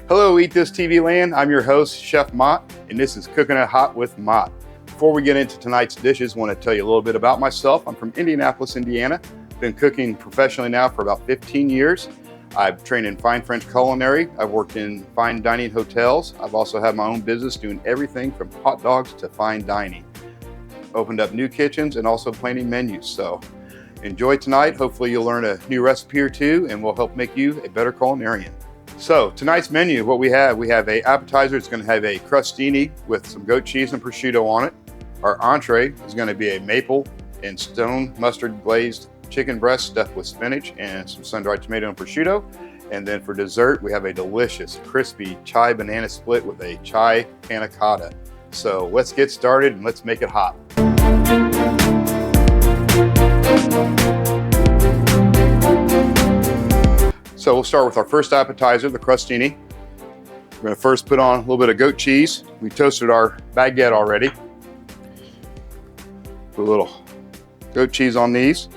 Hello, Eat This TV land. I'm your host, Chef Mot, and this is Cooking It Hot with Mot. Before we get into tonight's dishes, I want to tell you a little bit about myself. I'm from Indianapolis, Indiana. Been cooking professionally now for about 15 years. I've trained in fine French culinary. I've worked in fine dining hotels. I've also had my own business doing everything from hot dogs to fine dining. Opened up new kitchens and also planning menus. So enjoy tonight. Hopefully you'll learn a new recipe or two and we'll help make you a better culinarian. So tonight's menu, what we have a appetizer. It's going to have a crostini with some goat cheese and prosciutto on it. Our entree is going to be a maple and stone mustard glazed chicken breast stuffed with spinach and some sun-dried tomato and prosciutto. And then for dessert, we have a delicious crispy chive banana split with a chive panna cotta. So let's get started and let's make it hot. So we'll start with our first appetizer, the crostini. We're going to first put on a little bit of goat cheese. We toasted our baguette already. Put a little goat cheese on these.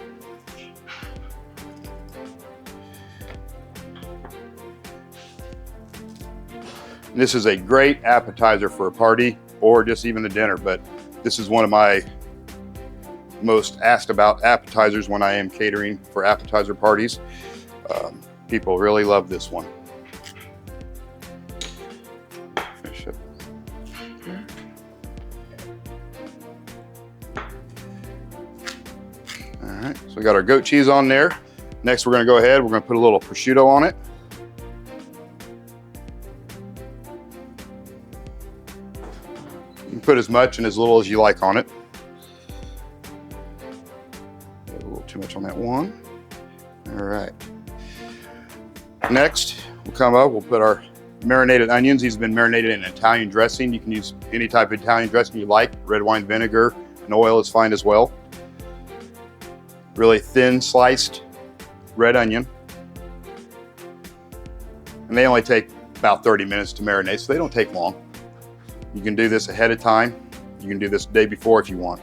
And this is a great appetizer for a party or just even a dinner, but this is one of my most asked about appetizers when I am catering for appetizer parties. People really love this one. Finish it. All right, so we got our goat cheese on there. Next, we're going to go ahead, we're going to put a little prosciutto on it. You can put as much and as little as you like on it. A little too much on that one. All right. Next, we'll come up, we'll put our marinated onions. These have been marinated in Italian dressing. You can use any type of Italian dressing you like. Red wine vinegar and oil is fine as well. Really thin sliced red onion. And they only take about 30 minutes to marinate, so they don't take long. You can do this ahead of time. You can do this the day before if you want.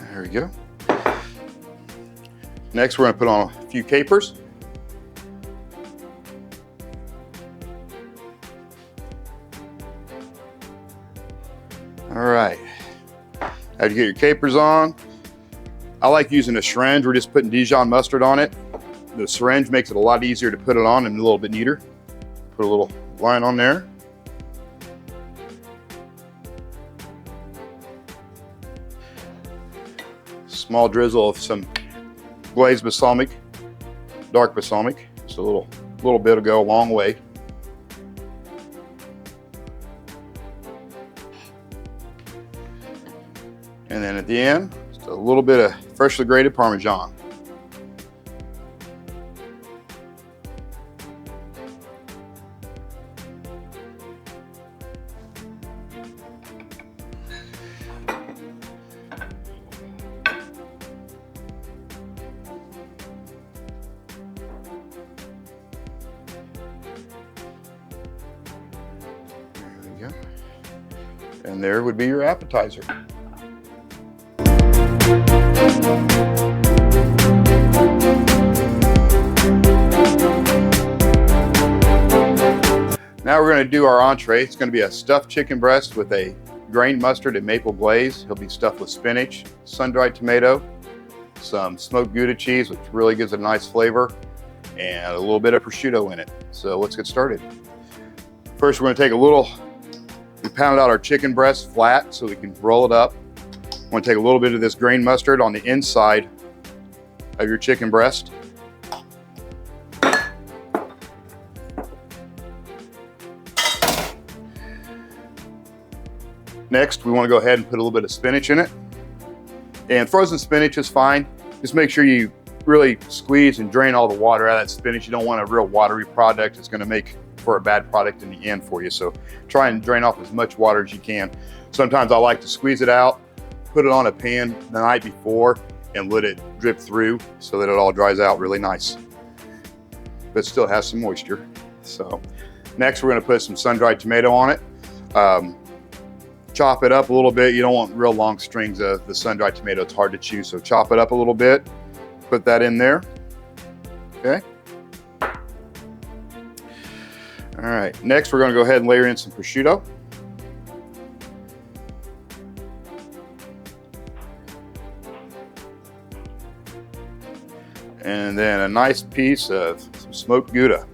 There we go. Next, we're going to put on a few capers. All right. After you get your capers on, I like using a syringe. We're just putting Dijon mustard on it. The syringe makes it a lot easier to put it on and a little bit neater. Put a little line on there. Small drizzle of some glazed balsamic, dark balsamic. Just a little bit will go a long way. And then at the end, just a little bit of freshly grated Parmesan. And there would be your appetizer. Now we're going to do our entree. It's going to be a stuffed chicken breast with a grained mustard and maple glaze. It'll be stuffed with spinach, sun-dried tomato, some smoked Gouda cheese, which really gives it a nice flavor, and a little bit of prosciutto in it. So let's get started. First, we're going to take we pounded out our chicken breast flat so we can roll it up. I'm going to take a little bit of this grained mustard on the inside of your chicken breast. Next, we want to go ahead and put a little bit of spinach in it. And frozen spinach is fine. Just make sure you really squeeze and drain all the water out of that spinach. You don't want a real watery product. It's going to make for a bad product in the end for you. So try and drain off as much water as you can. Sometimes I like to squeeze it out, put it on a pan the night before, and let it drip through so that it all dries out really nice, but still has some moisture. So next, we're going to put some sun-dried tomato on it. Chop it up a little bit. You don't want real long strings of the sun-dried tomato. It's hard to chew, so chop it up a little bit. Put that in there. Okay. All right, next we're going to go ahead and layer in some prosciutto. And then a nice piece of some smoked Gouda.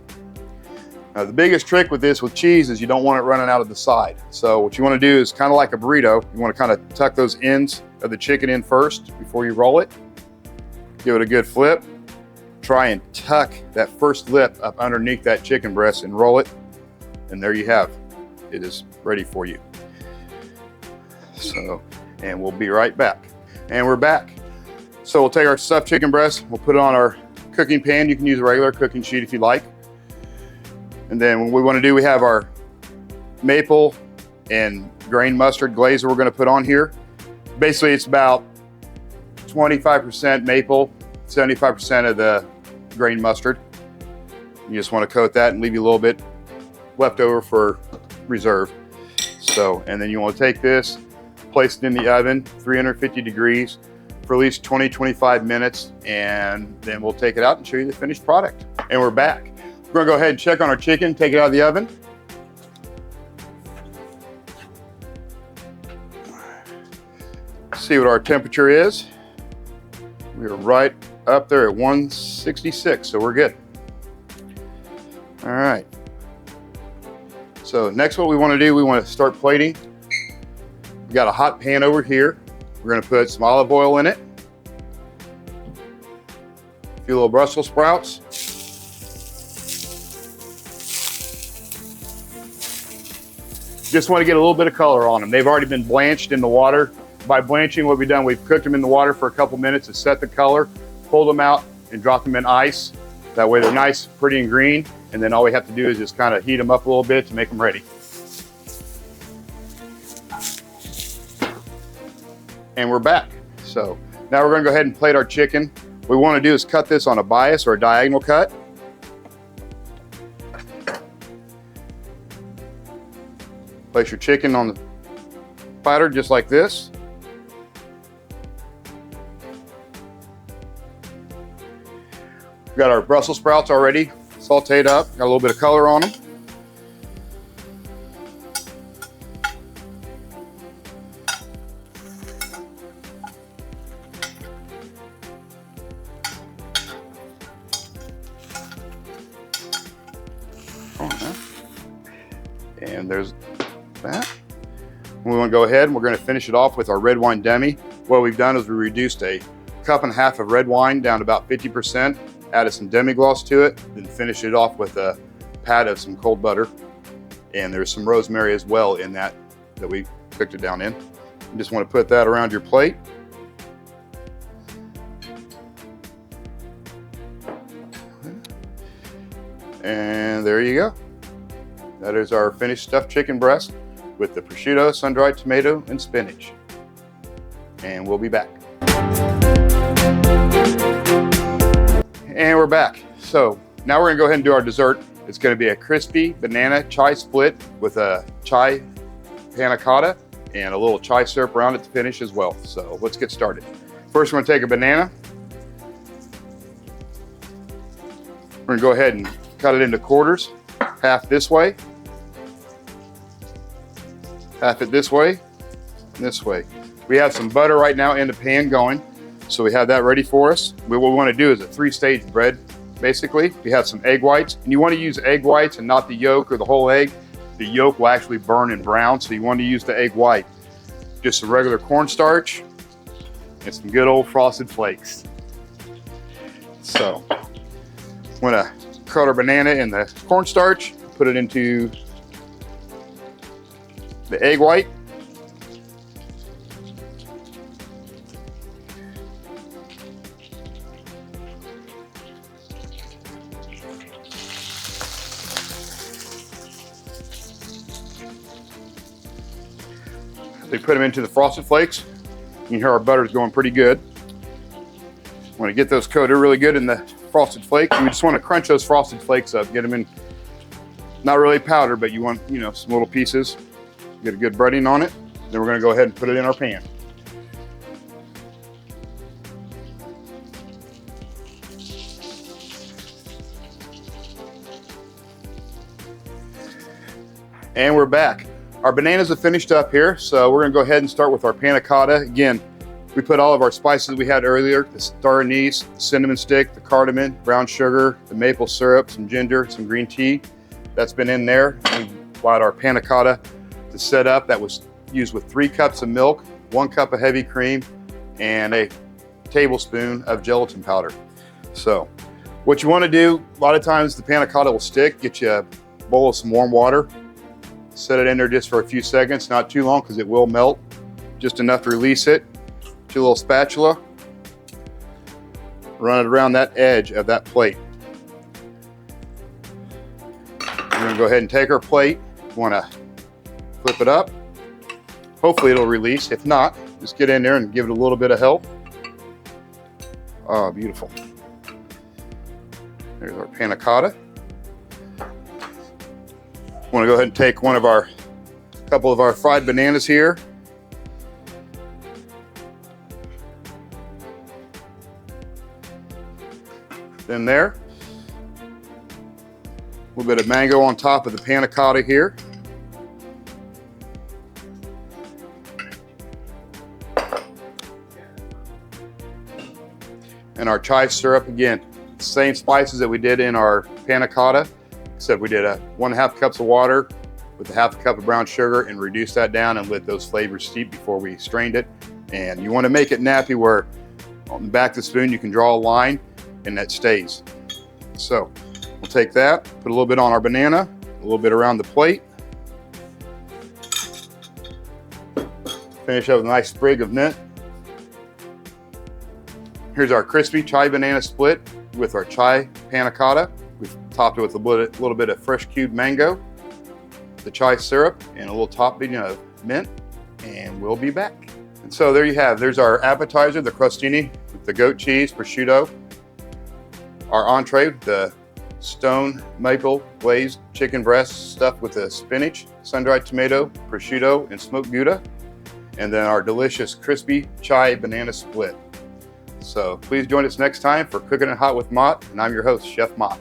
Now the biggest trick with this with cheese is you don't want it running out of the side. So what you want to do is kind of like a burrito, you want to kind of tuck those ends of the chicken in first before you roll it. Give it a good flip. Try and tuck that first lip up underneath that chicken breast and roll it. And there you have it. It is ready for you. So, and we'll be right back. And we're back. So we'll take our stuffed chicken breast, we'll put it on our cooking pan. You can use a regular cooking sheet if you like. And then what we want to do, we have our maple and grain mustard glaze that we're going to put on here. Basically, it's about 25% maple, 75% of the grain mustard. You just want to coat that and leave you a little bit left over for reserve. So, and then you want to take this, place it in the oven, 350 degrees for at least 20-25 minutes, and then we'll take it out and show you the finished product. And we're back. We're gonna go ahead and check on our chicken, take it out of the oven. See what our temperature is. We are right up there at 166, so we're good. All right. So next what we wanna do, we wanna start plating. We got a hot pan over here. We're gonna put some olive oil in it. A few little Brussels sprouts. Just want to get a little bit of color on them. They've already been blanched in the water. By blanching, what we've done, we've cooked them in the water for a couple minutes to set the color, pulled them out and drop them in ice. That way they're nice, pretty and green. And then all we have to do is just kind of heat them up a little bit to make them ready. And we're back. So now we're going to go ahead and plate our chicken. What we want to do is cut this on a bias or a diagonal cut. Place your chicken on the platter just like this. We've got our Brussels sprouts already sauteed up, got a little bit of color on them. And there's that. We want to go ahead and we're going to finish it off with our red wine demi. What we've done is we reduced a cup and a half of red wine down to about 50%, added some demi-glace to it, then finish it off with a pat of some cold butter. And there's some rosemary as well in that we cooked it down in. You just want to put that around your plate. And there you go. That is our finished stuffed chicken breast with the prosciutto, sun-dried tomato, and spinach. And we'll be back. And we're back. So now we're gonna go ahead and do our dessert. It's gonna be a crispy banana chive split with a chive panna cotta and a little chive syrup around it to finish as well. So let's get started. First, we're gonna take a banana. We're gonna go ahead and cut it into quarters, half this way, half it this way, and this way. We have some butter right now in the pan going, so we have that ready for us. What we want to do is a 3-stage bread, basically. We have some egg whites, and you want to use egg whites and not the yolk or the whole egg. The yolk will actually burn and brown, so you want to use the egg white. Just some regular cornstarch and some good old frosted flakes. So, I'm gonna cut our banana in the cornstarch, put it into the egg white. They put them into the frosted flakes. You can hear our butter's going pretty good. Want to get those coated really good in the frosted flakes. We just want to crunch those frosted flakes up, get them in, not really powder, but you want, you know, some little pieces. Get a good breading on it. Then we're going to go ahead and put it in our pan. And we're back. Our bananas are finished up here, so we're gonna go ahead and start with our panna cotta. Again, we put all of our spices we had earlier, the star anise, the cinnamon stick, the cardamom, brown sugar, the maple syrup, some ginger, some green tea. That's been in there. We allowed our panna cotta to set up. That was used with 3 cups of milk, 1 cup of heavy cream, and a tablespoon of gelatin powder. So what you wanna do, a lot of times the panna cotta will stick. Get you a bowl of some warm water, set it in there just for a few seconds, not too long because it will melt, just enough to release it. Get your little spatula, run it around that edge of that plate. We're gonna go ahead and take our plate. You wanna flip it up. Hopefully it'll release. If not, just get in there and give it a little bit of help. Oh, beautiful. There's our panna cotta. Want to go ahead and take couple of our fried bananas here. Then there. A little bit of mango on top of the panna cotta here. And our chive syrup again. Same spices that we did in our panna cotta. Except we did 1.5 cups of water with 1/2 cup of brown sugar and reduced that down and let those flavors steep before we strained it. And you want to make it nappy where on the back of the spoon you can draw a line and that stays. So we'll take that, put a little bit on our banana, a little bit around the plate. Finish up with a nice sprig of mint. Here's our crispy chive banana split with our chive panna cotta. We've topped it with a little bit of fresh cubed mango, the chive syrup, and a little topping of mint, and we'll be back. And so there you have, there's our appetizer, the crostini with the goat cheese, prosciutto. Our entree, the stone maple glazed chicken breast stuffed with the spinach, sun-dried tomato, prosciutto, and smoked Gouda. And then our delicious crispy chive banana split. So please join us next time for Cooking It Hot with Mot, and I'm your host, Chef Mot.